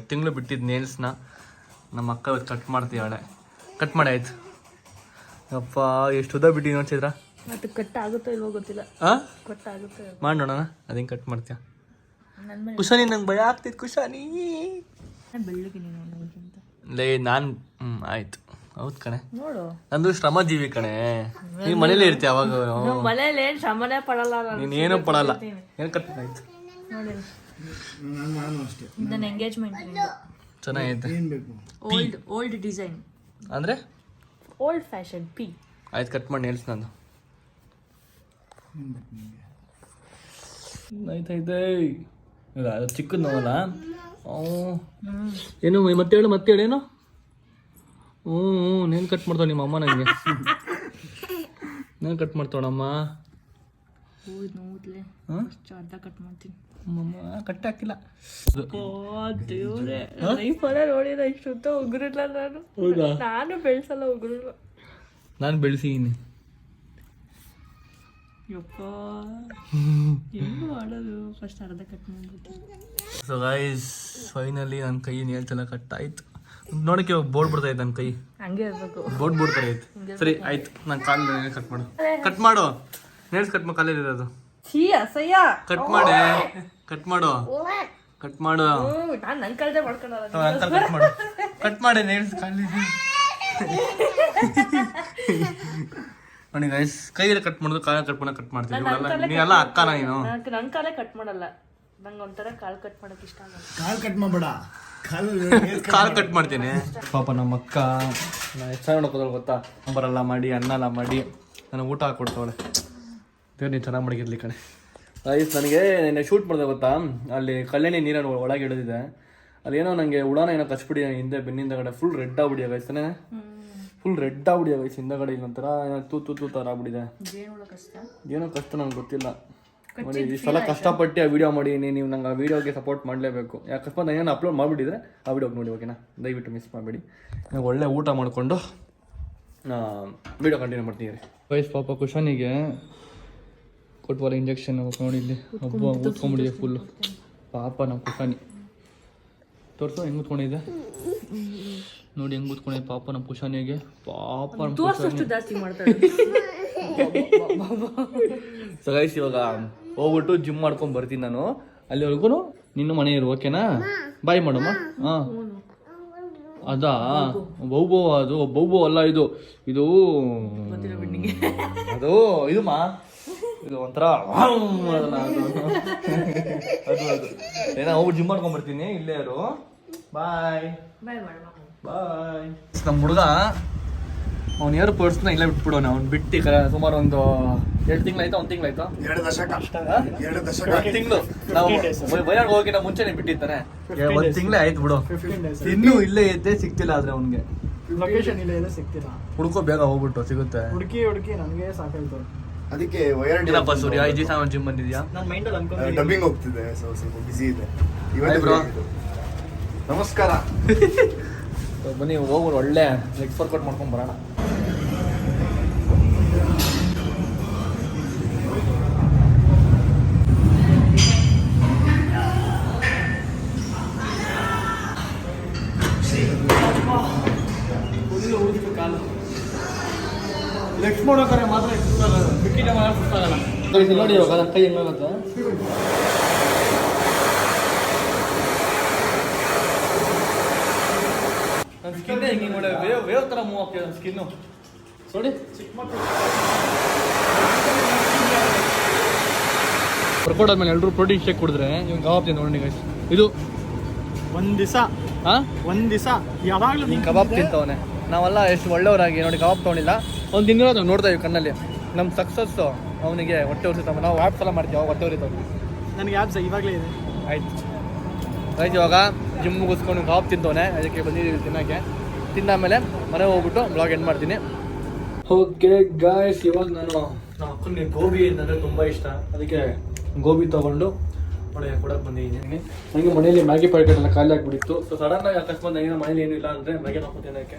[SPEAKER 1] ತಿಂಗಳು ಬಿಟ್ಟಿದ್ದು ನೇಲ್ಸ್ನ ನಮ್ಮ ಅಕ್ಕ ಇವತ್ತು ಕಟ್ ಮಾಡ್ತೀವಳೆ ಕಟ್ ಮಾಡಿ ಆಯ್ತು ಅಪ್ಪ ಎಷ್ಟು ಉದ್ದ ಬಿಟ್ಟು ನೋಡ್ಸಿದ್ರಾ
[SPEAKER 3] ಅದು ಕಟ್ ಆಗುತ್ತೋ ಇಲ್ವೋ ಗೊತ್ತಿಲ್ಲ.
[SPEAKER 1] ಹಾಂ
[SPEAKER 3] ಕಟ್ ಆಗುತ್ತೋ
[SPEAKER 1] ಮಾಡೋಣ ಅದೇನು ಕಟ್ ಮಾಡ್ತೀಯ? ಕುಶಾನಿ ನಂಗೆ ಭಯ ಆಗ್ತಿತ್ತು ಕುಶಾನಿ.
[SPEAKER 3] ಬೆಳ್ಳಗೆ ನೀನು ನನಗಿಂತ.
[SPEAKER 1] ಲೇ ನಾನು ಆಯ್ತು. ಹೌದು ಕಣೆ,
[SPEAKER 3] ನೋಡು
[SPEAKER 1] ನಂದು ಶ್ರಮಜೀವಿ ಕಣೆ. ನೀನು ಮನೇಲಿ ಇರ್ತೀಯ ಅವಾಗ.
[SPEAKER 3] ಮನೇಲಿ ಏನು ಶ್ರಮನೇ ಪಡಲ್ಲ
[SPEAKER 1] ನೀನು ಏನೂ ಪಡಲ್ಲ. ಏನು ಕಟ್ ಆಯ್ತು
[SPEAKER 3] ನೋಡಿ. ಇದನ್ನ ಎಂಗೇಜ್ಮೆಂಟ್
[SPEAKER 1] ಚೆನ್ನಾಗೈತೆ.
[SPEAKER 3] ಓಲ್ಡ್ ಡಿಸೈನ್
[SPEAKER 1] ಅಂದರೆ
[SPEAKER 3] ಓಲ್ಡ್ ಫ್ಯಾಷನ್ ಪಿ.
[SPEAKER 1] ಆಯ್ತು ಕಟ್ ಮಾಡಿ ಹೇಳ್ಸಿ ನಂದು. ಆಯ್ತಾಯ್ತು. ಅದು ಚಿಕ್ಕದು ನೋವಲ್ಲ. ಏನು ಮತ್ತೆ ಹೇಳು ಏನು? ನೇನು ಕಟ್ ಮಾಡ್ತಾವ ನಿಮ್ಮ ಅಮ್ಮ ನನಗೆ. ನೇನು ಕಟ್ ಮಾಡ್ತಾವಣಮ್ಮ.
[SPEAKER 3] ನೋಡ್ಲೆ ಅರ್ಧ ಕಟ್ ಮಾಡ್ತೀನಿ.
[SPEAKER 1] ಕಟ್ ಹಾಕಿಲ್ಲ.
[SPEAKER 3] ದೇವ್ರೆ ಲೈಫಲ್ಲೇ ನೋಡಿದ ಇಷ್ಟುತ್ತ ಉಗುರಿಲ್ಲ ನಾನು.
[SPEAKER 1] ಹೌದಾ?
[SPEAKER 3] ನಾನು ಬೆಳೆಸಲ್ಲ ಉಗುರಿಲ್ಲ.
[SPEAKER 1] ನಾನು ಬೆಳೆಸಿದ್ದೀನಿ.
[SPEAKER 3] ಯಪ್ಪ ಹೆಂgu ಮಾಡೋದು? ಫಸ್ಟ್ ಅರ್ಧ ಕಟ್ ಮಾಡ್ಬಿಟ್ಟು.
[SPEAKER 1] ಸೊ ಗೈಸ್ ಫೈನಲಿ ನನ್ನ ಕೈ ನೇಲ್ಸೆಲ್ಲ ಕಟ್ ಆಯ್ತು. ನೋಡಕ್ಕೆ ಬೋರ್ಡ್ ಬಿಡ್ತಾ ಇತ್ತು ನನ್ನ ಕೈ.
[SPEAKER 3] ಹಂಗೆ ಇರ್ಬೇಕು.
[SPEAKER 1] ಬೋರ್ಡ್ ಬೋರ್ಡ್ ಐತೆ. ಸರಿ ಆಯ್ತು, ನಾನು ಕಾಲು ಕಟ್ ಮಾಡು ನೇಲ್ಸ್ ಕಟ್ ಮಾಡಿ ಕಾಲಲ್ಲಿ ಇರೋದು.
[SPEAKER 3] ಛೀ ಅಸಹ್ಯ.
[SPEAKER 1] ಕಟ್ ಮಾಡು.
[SPEAKER 3] ನಾನು ನನ್ನ ಕಳ್ದೆ ಮಾಡ್ಕೊಳ್ಳಲ್ಲ.
[SPEAKER 1] ಕಟ್ ಮಾಡಿ ನೇಲ್ಸ್ ಕಾಲಿದೆ. ನೋಡಿ ಗೈಸ್ ಕೈಯಲ್ಲಿ ಕಟ್ ಮಾಡೋದು, ಕಾಲ ಕಟ್ ಮಾಡ್ತೀವಿ. ನೀನೆಲ್ಲ ಅಕ್ಕನ ನೀನು.
[SPEAKER 3] ನನ್ನ ಕಾಲೇ ಕಟ್ ಮಾಡಲ್ಲ. ನಂಗೆ ಒಂಥರ ಕಾಲು ಕಟ್ ಮಾಡಕ್ ಇಷ್ಟ ಆಗಲ್ಲ.
[SPEAKER 4] ಕಾಲ್ ಕಟ್ ಮಾಡಬೇಡ,
[SPEAKER 1] ಕಾಲು ಕಟ್ ಮಾಡ್ತೀನಿ. ಪಾಪ ನಮ್ಮ ಅಕ್ಕ ಎಷ್ಟು ಚೆನ್ನಾಗಿ ನೋಡ್ಕೋತಾಳೆ ಗೊತ್ತಾ? ಸಾಂಬಾರೆಲ್ಲ ಮಾಡಿ, ಅನ್ನ ಎಲ್ಲ ಮಾಡಿ ನನಗೆ ಊಟ ಹಾಕೊಡ್ತಾವಳೆ. ದೇವ್ರು ನೀನು ಚೆನ್ನಾಗಿ ಮಡಗಿರ್ಲಿ ಕಣೆ. ಗೈಸ್ ನನಗೆ ನೆನ್ನೆ ಶೂಟ್ ಮಾಡಿದೆ ಗೊತ್ತಾ? ಅಲ್ಲಿ ಕಲ್ಯಾಣಿ ನೀರನ್ನು ಒಳಗೆ ಇಳಿದಿದೆ. ಅದೇನೋ ನನಗೆ ಉಡಾನ ಏನೋ ಕಚ್ಬಿಡಿ ಹಿಂದೆ ಬೆನ್ನಿಂದ ಕಡೆ ಫುಲ್ ರೆಡ್ ಆಗ್ಬಿಡಿಯ ಗೈಸ್ತಾನೆ. ಫುಲ್ ರೆಡ್ ಆಗ್ಬಿಡಿಯ ಗೈಸ್ ಹಿಂದಗಡೆ. ಇಲ್ಲೊಂಥರ ತೂ ಥರ ಆಗ್ಬಿಟ್ಟಿದೆ. ಏನೋ ಕಷ್ಟ ನನಗೆ ಗೊತ್ತಿಲ್ಲ. ನೋಡಿ ಇಷ್ಟೆಲ್ಲ ಕಷ್ಟಪಟ್ಟು ಆ ವಿಡಿಯೋ ಮಾಡಿದ್ದೀನಿ. ನೀವು ನಂಗೆ ಆ ವಿಡಿಯೋಗೆ ಸಪೋರ್ಟ್ ಮಾಡಲೇಬೇಕು. ಅಕಸ್ಮಾತ್ ನಾನು ಏನೋ ಅಪ್ಲೋಡ್ ಮಾಡಿಬಿಟ್ಟಿದ್ರೆ ಆ ವಿಡಿಯೋಗೆ ನೋಡಿ, ಓಕೆನಾ? ದಯವಿಟ್ಟು ಮಿಸ್ ಮಾಡಬೇಡಿ. ನಾನು ಒಳ್ಳೆ ಊಟ ಮಾಡಿಕೊಂಡು ವಿಡಿಯೋ ಕಂಟಿನ್ಯೂ ಮಾಡ್ತೀನಿ. ಗೈಸ್ ಪಾಪ ಕುಶಾನಿಗೆ ಕೊಟ್ಟವಲ್ಲ ಇಂಜೆಕ್ಷನ್. ನೋಡಿ ಇಲ್ಲಿ ಹಬ್ಬ ಊದ್ಕೊಂಡ್ಬಿಟ್ಟಿದೆ ಫುಲ್ಲು. ಪಾಪ ನಮ್ಮ ಕುಶಾನಿ ತೋರಿಸೋ ಹೆಂಗೆ ಊದ್ಕೊಂಡಿದೆ ನೋಡಿ, ಹೆಂಗೆ ಊದ್ಕೊಂಡಿದೆ ಪಾಪ ನಮ್ಮ ಕುಶಾನಿಗೆ. ಪಾಪ
[SPEAKER 3] ಜಾಸ್ತಿ ಮಾಡ್ತಾರೆ.
[SPEAKER 1] ಸೊ ಗೈಸ್ ಇವಾಗ ಹೋಗ್ಬಿಟ್ಟು ಜಿಮ್ ಮಾಡ್ಕೊಂಡು ಬರ್ತೀನಿ ನಾನು. ಅಲ್ಲಿವರೆಗೂ ನಿನ್ನ ಮನೆ ಇರು, ಓಕೆನಾ? ಬಾಯ್ ಮಾಡಮ್ಮ. ಹಾಂ ಅದಾ ಬೌಬೋ, ಅದು ಬೌಬೋ ಅಲ್ಲ, ಇದು ಇದು ಅದು ಇದು ಮಾ ಇದು ಒಂಥರ ಅದು ಅದು ಏನೋ ಹೋಗ್ಬಿಟ್ಟು ಜಿಮ್ ಮಾಡ್ಕೊಂಡ್ ಬರ್ತೀನಿ. ಇಲ್ಲೇ ಇರು. ಬಾಯ್ ಬಾಯ್. ನಮ್ಮ ಹುಡುಗ ಅವ್ನು ಏರ್ ಪರ್ಸ್ನ ಇಲ್ಲೇ ಬಿಟ್ಬಿಡೋಣ. ಅವ್ನು ಬಿಟ್ಟು ಸುಮಾರು ಒಂದು 2 ತಿಂಗಳಾಯ್ತಾ, 1 ತಿಂಗಳಾಯ್ತಾ?
[SPEAKER 4] 2 ದಶಕ.
[SPEAKER 1] 1 ತಿಂಗಳು. ನಾವು ಬೈರಾಗ್ ಹೋಗಿನ ಮುಂಚೆನೆ ಬಿಟ್ಟಿರ್ತಾನೆ. 1 ತಿಂಗಳೇ ಆಯ್ತು ಬಿಡು. ಇನ್ನೂ ಇಲ್ಲೇ ಇದ್ದೆ, ಸಿಗ್ತಿಲ್ಲ. ಆದ್ರೆ ಅವ್ನಿಗೆ
[SPEAKER 5] ಲೊಕೇಶನ್ ಇಲ್ಲ, ಏನೂ ಸಿಗ್ತಿಲ್ಲ.
[SPEAKER 1] ಹುಡ್ಕೋ ಬೇಗ ಹೋಗ್ಬಿಟ್ಟು ಸಿಗುತ್ತೆ.
[SPEAKER 5] ಹುಡುಕಿ ನನಗೆ ಸಾಕಾಯ್ತು.
[SPEAKER 4] ಅದಕ್ಕೆ ವೈರ್
[SPEAKER 1] ಏನಪ್ಪ ಸೂರ್ಯ ಈ ದಿವಸ ಜಿಮ್ ಬಂದಿದ್ಯಾ?
[SPEAKER 5] ನನ್ನ ಮೈಂಡಲ್ಲಿ ಅನ್ಕೊಂಡು
[SPEAKER 4] ಡಬ್ಬಿಂಗ್ ಹೋಗ್ತಿದೆ, ಸ್ವಲ್ಪ ಬಿಸಿ ಇದೆ.
[SPEAKER 1] Hi bro.
[SPEAKER 4] ನಮಸ್ಕಾರ.
[SPEAKER 1] ಬನ್ನಿ ಹೋಗ್ಬಿಡು, ಒಳ್ಳೆ ಲೆಗ್ ವರ್ಕೌಟ್ ಮಾಡ್ಕೊಂಡು ಬರೋಣ. ಲೆಗ್ಸ್ ಮಾಡೋಕೆ ಮಾತ್ರ ಬಿಕ್ಕಿಟ ಸುಸ್ತಾಗಲ್ಲ. ನೋಡಿ ಇವಾಗ ನನ್ನ ಕೈ ಹೆಂಗಾಗುತ್ತೆ. ನನ್ನ ಸ್ಕಿನ್ ಹೆಂಗೆ ನೋಡಿ ವೇವ್ ಥರ ಮೂವ್ ಆಗ್ತಿದೆ ನನ್ನ ಸ್ಕಿನ್ನು. ನೋಡಿ ವರ್ಕೌಟ್ ಆದ್ಮೇಲೆ ಎಲ್ಲರೂ ಪ್ರೋಟೀನ್ ಶೇಕ್ ಕುಡಿದ್ರೆ ಇವ್ನು ಕಬಾಬ್ ತಿಂದು ನೋಡಿ ಗೈಸ್. ಇದು
[SPEAKER 5] ಒಂದು ದಿವಸ ಯಾವಾಗಲೂ
[SPEAKER 1] ನೀನು ಕಬಾಬ್ ತಿಂತವನೆ. ನಾವೆಲ್ಲ ಎಷ್ಟು ಒಳ್ಳೆಯವರಾಗಿ ನೋಡಿ ಕಬಾಬ್ ತೊಗೊಂಡಿಲ್ಲ. ಒಂದು ತಿಂಗಳು ನಾವು ನೋಡ್ತಾ ಇದ್ದೀವಿ ಕಣ್ಣಲ್ಲಿ. ನಮ್ಮ ಸಕ್ಸಸ್ಸು ಅವನಿಗೆ ಹೊಟ್ಟೆ ಉರಿತಾವೆ. ನಾವು ಆ್ಯಪ್ಸ್ ಎಲ್ಲ ಮಾಡ್ತೀವಿ, ಹೊಟ್ಟೆ ಉರಿತಾವೆ.
[SPEAKER 5] ನನಗೆ ಆ್ಯಪ್ಸ್ ಇವಾಗಲೇ ಇದೆ.
[SPEAKER 1] ಆಯ್ತು ಆಯ್ತು. ಇವಾಗ ಜಿಮ್ ಮುಗಿಸ್ಕೊಂಡು ಕಬಾಬ್ ತಿಂತವನೆ, ಅದಕ್ಕೆ ಬಂದಿದ್ದೀವಿ ತಿನ್ನೋಕ್ಕೆ. ತಿಂದಾದ್ಮೇಲೆ ಮನೆ ಹೋಗ್ಬಿಟ್ಟು ಬ್ಲಾಗ್ ಎಂಡ್ ಮಾಡ್ತೀನಿ. ಓಕೆ ಗಾಯ್ಸ್, ಇವಾಗ ನಾನು ನಮ್ಮ ಅಕ್ಕನಿಗೆ ಗೋಬಿ ಅಂದರೆ ತುಂಬ ಇಷ್ಟ. ಅದಕ್ಕೆ ಗೋಬಿ ತೊಗೊಂಡು ಒಳಗೆ ಕೊಡಕ್ಕೆ ಬಂದಿದ್ದೀನಿ. ನನಗೆ ಮನೇಲಿ ಮ್ಯಾಗಿ ಪ್ಯಾಕೆಟ್ ಎಲ್ಲ ಖಾಲಿ ಆಗಿಬಿಟ್ಟಿತ್ತು. ಸೊ ಸಡನ್ನಾಗಿ ಅಕಸ್ಮಾತ್ ನನಗೆ ಮನೇಲಿ ಏನೂ ಇಲ್ಲ ಅಂದರೆ ಮ್ಯಾಗಿ ತೊಗೊಂಡು ತಿನ್ನೋಕ್ಕೆ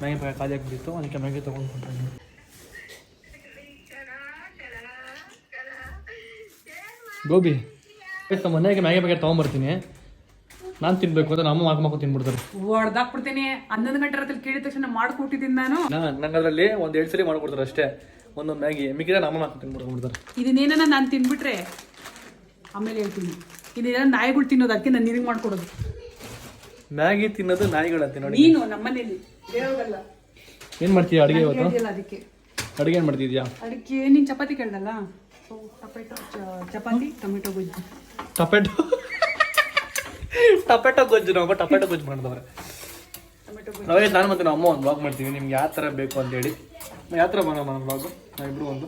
[SPEAKER 1] ಮ್ಯಾಗಿ ಪ್ಯಾಕೆಟ್ ಖಾಲಿ ಆಗಿಬಿಟ್ಟಿತ್ತು. ಅದಕ್ಕೆ ಮ್ಯಾಗಿ ತೊಗೊಂಡು ಕೊಟ್ಟಿದ್ದೀನಿ. ಗೋಬಿ ನಮ್ಮ ಮನೆಗೆ ಮ್ಯಾಗಿ ಪ್ಯಾಕೆಟ್ ತೊಗೊಂಬರ್ತೀನಿ. ನಾನು ತಿನ್ಬೇಕು ಅಂತ ನಮ್ಮ ಮಕ್ಕ ತಿನ್ಬಿಡ್ತಾರೆ.
[SPEAKER 2] ಹೊಡೆದಾಕ್ಬಿಡ್ತೀನಿ. 11 ಗಂಟೆ ರಾತ್ರಿ ಕೇಳಿದ ತಕ್ಷಣ ಮಾಡ್ಕೊಟ್ಟಿದ್ದೀನಿ ನಾನು.
[SPEAKER 1] ನಂಗೆ ಅದರಲ್ಲಿ ಒಂದು 2 ಸಲ ಮಾಡ್ಕೊಡ್ತಾರೆ ಅಷ್ಟೇ. ಒಂದೊಂದು ಮ್ಯಾಗಿ ಮಿಕ್ಕಿದ್ರೆ ನಮ್ಮ ತಿನ್ಬಿಡ್ತಾರೆ.
[SPEAKER 2] ಇದನ್ನೇನ ನಾನು ತಿನ್ಬಿಟ್ರೆ ಆಮೇಲೆ ಹೇಳ್ತೀನಿ. ಇದೆಲ್ಲ ನಾಯಿಗಳು ತಿನ್ನೋದು, ಅದಕ್ಕೆ ನಾನು ನಿನಗೆ ಮಾಡ್ಕೊಡೋದು.
[SPEAKER 1] ಮ್ಯಾಗಿ ತಿನ್ನೋದು ನಾಯಿಗಳಂತೆ ನೋಡಿ.
[SPEAKER 2] ನೀನು ನಮ್ಮನೇಲಿ ಬೇರೆಯವ್ರಿಗಲ್ಲ.
[SPEAKER 1] ಏನು ಮಾಡ್ತೀಯ ಅಡುಗೆ ಇವತ್ತು?
[SPEAKER 2] ಅದಕ್ಕೆ
[SPEAKER 1] ಅಡುಗೆ ಏನು ಮಾಡ್ತಿದ್ಯಾ?
[SPEAKER 2] ಅದಕ್ಕೆ ನೀನು ಚಪಾತಿ ಕೇಳ್ದಲ್ಲ, ಸೊ ಚಪಾತಿ ಟೊಮೆಟೊ ಗೊಜ್ಜು.
[SPEAKER 1] ಟೊಮೆಟೊ ಗೊಜ್ಜು ನಾವು ಟೊಮೆಟೊ ಗೊಜ್ಜು ಮಾಡಿದವ್ರೆ. ನಾವೇ ನಾನು ಮತ್ತೆ ನಮ್ಮ ಅಮ್ಮ ಒಂದು ಬ್ಲಾಗ್ ಮಾಡ್ತೀವಿ, ನಿಮ್ಗೆ ಯಾವ ಥರ ಬೇಕು ಅಂತೇಳಿ. ಯಾವ ಥರ ಮಾಡೋಣ ಬ್ಲಾಗು ನಾವಿಬ್ರು ಒಂದು?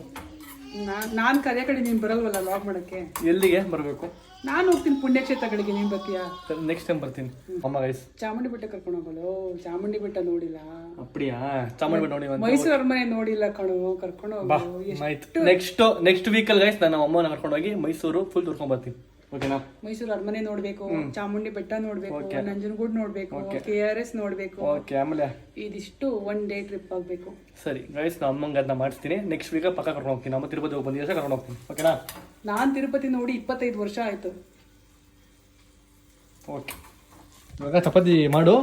[SPEAKER 2] ನಾನು ಕರೆ ಕಡೆ ನೀನು ಬರಲ್ವಲ್ಲ ಬ್ಲಾಗ್ ಮಾಡೋಕ್ಕೆ.
[SPEAKER 1] ಎಲ್ಲಿಗೆ ಬರಬೇಕು?
[SPEAKER 2] ನಾನು ಹೋಗ್ತೀನಿ ಪುಣ್ಯಕ್ಷೇತ್ರಗಳಿಗೆ, ನೀನು ಬರ್ತೀಯಾ?
[SPEAKER 1] ನೆಕ್ಸ್ಟ್ ಟೈಮ್ ಬರ್ತೀನಿ ಅಮ್ಮ ಗೈಸ್.
[SPEAKER 2] ಚಾಮುಂಡಿ ಬೆಟ್ಟ ಕರ್ಕೊಂಡು ಹೋಗಲು. ಚಾಮುಂಡಿ ಬೆಟ್ಟ ನೋಡಿಲ್ಲ.
[SPEAKER 1] ಅಪ್ಪಡಿಯಾ? ಚಾಮುಂಡಿ ಬೆಟ್ಟ ನೋಡಿ.
[SPEAKER 2] ಮೈಸೂರು ಅರಮನೆ ನೋಡಿಲ್ಲ ಕಣು, ಕರ್ಕೊಂಡು ಹೋಗು.
[SPEAKER 1] ನೆಕ್ಸ್ಟ್ ವೀಕಲ್ಲಿ ಗೈಸ್ ನಾನು ಅಮ್ಮನ ಕರ್ಕೊಂಡು ಹೋಗಿ ಮೈಸೂರು ಫುಲ್ ತೋರ್ಕೊಂಡ್ ಬರ್ತೀನಿ. ಓಕೆನಾ?
[SPEAKER 2] ಮೈಸೂರು ಅರಮನೆ ನೋಡ್ಬೇಕು, ಚಾಮುಂಡಿ ಬೆಟ್ಟ ನೋಡ್ಬೇಕು, ನಂಜನಗೂಡು ನೋಡ್ಬೇಕು, KRS ನೋಡ್ಬೇಕು.
[SPEAKER 1] ಓಕೆ, ಆಮೇಲೆ
[SPEAKER 2] ಇದಿಷ್ಟು ಒನ್ ಡೇ ಟ್ರಿಪ್ ಆಗ್ಬೇಕು.
[SPEAKER 1] ಸರಿ ಗೈಸ್, ನಾನು ಅಮ್ಮಂಗೆ ಅದನ್ನ ಮಾಡಿಸ್ತೀನಿ. ನೆಕ್ಸ್ಟ್ ವೀಕ್ ಪಕ್ಕ ಕರ್ಕೊಂಡು ಹೋಗ್ತೀನಿ. ನಮ್ಮ ತಿರುಪತಿ ಹೋಗಿ ಬಂದಿದ್ದ ಕರ್ಕೊಂಡು ಹೋಗ್ತೀನಿ. ಓಕೆನಾ?
[SPEAKER 2] ನಾನು ತಿರುಪತಿ ನೋಡಿ 25 ವರ್ಷ ಆಯ್ತು.
[SPEAKER 1] ಓಕೆ, ಇವಾಗ ಚಪಾತಿ ಮಾಡು,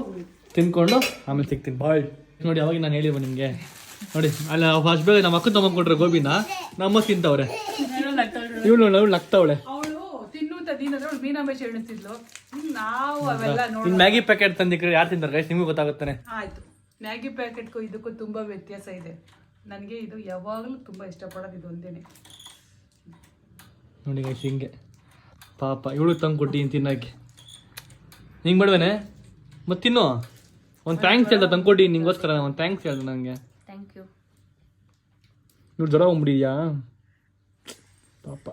[SPEAKER 1] ತಿನ್ಕೊಂಡು ಆಮೇಲೆ ಸಿಗ್ತೀನಿ. ಬಾಯ್. ನೋಡಿ ಅವಾಗ ನಾನು ಹೇಳಿವ ನಿಮಗೆ ನೋಡಿ, ಅಲ್ಲ ಫಸ್ಟ್ ಬೇಗ ನಮ್ಮ ಅಕ್ಕ ತಗೊಂಡ್ಕೊಟ್ರೆ ಗೋಬಿನ ನಮ್ಮ ತಿಂತವ್ರೆ. ಇವಳು ನಗ್ತಾವಳೆ.
[SPEAKER 2] ಅವಳು ತಿನ್ನುತ್ತ ದಿನದ ಮೀನಾಮೇಶ ಎಣಿಸ್ತಿದ್ಲು. ನಾವು ಅವೆಲ್ಲ ನೋಡಿ.
[SPEAKER 1] ಮ್ಯಾಗಿ ಪ್ಯಾಕೆಟ್ ತಂದಿಕ್ರೆ ಯಾರು ತಿಂತಾರೆ ಗೈಸ್? ನಿಮಗೂ ಗೊತ್ತಾಗುತ್ತಾನೆ.
[SPEAKER 2] ಆಯ್ತು, ಮ್ಯಾಗಿ ಪ್ಯಾಕೆಟ್ಗೂ ಇದಕ್ಕೂ ತುಂಬಾ ವ್ಯತ್ಯಾಸ ಇದೆ. ನನಗೆ ಇದು ಯಾವಾಗಲೂ ತುಂಬಾ ಇಷ್ಟಪಡೋದು ಇದು ಒಂದೇನೆ.
[SPEAKER 1] ನೋಡಿ ಗೈಸ್, ಹಿಂಗೆ ಪಾಪ ಇವಳು ತಂದು ಕೊಟ್ಟಿದ್ದೀನಿ ತಿನ್ನಕ್ಕೆ. ಹಿಂಗೆ ಬಿಡ್ವೇನೆ ಮತ್ತೆ ತಿನ್ನು. ಒಂದು ಥ್ಯಾಂಕ್ಸ್ ಹೇಳ್ದ ತಂದ್ಕೊಟ್ಟು ನಿಂಗೋಸ್ಕರ. ಒಂದು ಥ್ಯಾಂಕ್ಸ್ ಹೇಳ್ದ ನನಗೆ.
[SPEAKER 3] Thank you.
[SPEAKER 1] ಇವ್ರು ಜ್ವರ ಹೋಗ್ಬಿಟ್ಟಿದ್ಯಾ ಪಾಪ?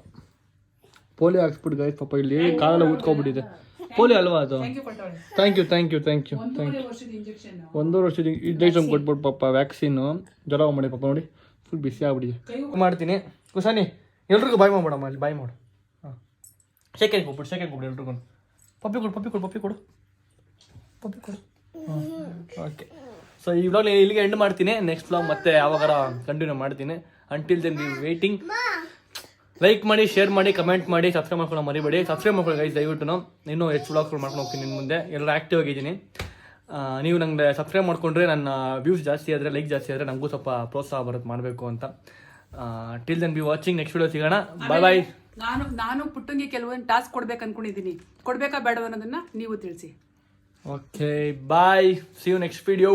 [SPEAKER 1] ಪೋಲಿಯೋ ಹಾಕ್ಸ್ಬಿಟ್ಟು ಗೈಸ್ ಪಾಪ, ಇಲ್ಲಿ ಕಾಲೆಲ್ಲ ಊದ್ಕೊಬಿಟ್ಟಿದೆ. ಪೋಲಿಯೋ ಅಲ್ವಾ ಅದು? Thank you. 1.5 ವರ್ಷದ ಇಂಜೆಕ್ಷನ್ ಕೊಟ್ಬಿಟ್ಟು ಪಾಪ, ವ್ಯಾಕ್ಸಿನ್. ಜ್ವರ ಹೋಗ್ಬಿಡಿ ಪಾಪ, ನೋಡಿ ಫುಲ್ ಬಿಸಿ ಆಗ್ಬಿಟ್ಟಿದೆ. ಮಾಡ್ತೀನಿ ಕುಸಾನಿ, ಎಲ್ರಿಗೂ ಬಾಯ್ ಮಾಡ್ಬಿಡಮ್ಮ. ಅಲ್ಲಿ ಬಾಯ್ ಮಾಡು. ಹಾಂ, ಸೆಕೆಂಡ್ ಕೊಟ್ಬಿಡು ಎಲ್ರಿಗೂ. ಪಪ್ಪಿ ಕೊಡು. ಹಾಂ, ಓಕೆ. ಸೊ ಈ ವ್ಲಾಗ್ ಇಲ್ಲಿಗೆ ಎಂಡ್ ಮಾಡ್ತೀನಿ. ನೆಕ್ಸ್ಟ್ ವ್ಲಾಗ್ ಮತ್ತೆ ಯಾವಾಗಾರ ಕಂಟಿನ್ಯೂ ಮಾಡ್ತೀನಿ. Until then we waiting. Like ಮಾಡಿ, ಶೇರ್ ಮಾಡಿ, ಕಮೆಂಟ್ ಮಾಡಿ, ಸಬ್ಸ್ಕ್ರೈಬ್ ಮಾಡ್ಕೊಂಡು ಮರಿಬೇಡಿ. ಸಬ್ಸ್ಕ್ರೈಬ್ ಮಾಡ್ಕೊಳ್ಳಿ ಗೈಸ್ ದಯವಿಟ್ಟು. ಇನ್ನೂ ಹೆಚ್ಚು ವ್ಲಾಗ್ಸ್ಗಳು ಮಾಡ್ಕೊಂಡು ಹೋಗ್ತೀನಿ ಇನ್ನು ಮುಂದೆ. ಎಲ್ಲ ಆ್ಯಕ್ಟಿವ್ ಆಗಿದ್ದೀನಿ. ನೀವು ನಂಗೆ ಸಬ್ಸ್ಕ್ರೈಬ್ ಮಾಡ್ಕೊಂಡ್ರೆ ನನ್ನ ವ್ಯೂಸ್ ಜಾಸ್ತಿ ಆದರೆ, ಲೈಕ್ ಜಾಸ್ತಿ ಆದರೆ ನನಗೂ ಸ್ವಲ್ಪ ಪ್ರೋತ್ಸಾಹ ಬರುತ್ತೆ ಮಾಡಬೇಕು ಅಂತ. Till then be watching. Next video ಸಿಗೋಣ. ಬಾಯ್.
[SPEAKER 2] ನಾನು ಪುಟ್ಟಂಗೆ ಕೆಲವೊಂದು ಟಾಸ್ಕ್ ಕೊಡ್ಬೇಕು ಅನ್ಕೊಂಡಿದ್ದೀನಿ. ಕೊಡ್ಬೇಕಾ ಬೇಡ ಅನ್ನೋದನ್ನ ನೀವು ತಿಳಿಸಿ.
[SPEAKER 1] Okay, bye. See you next video.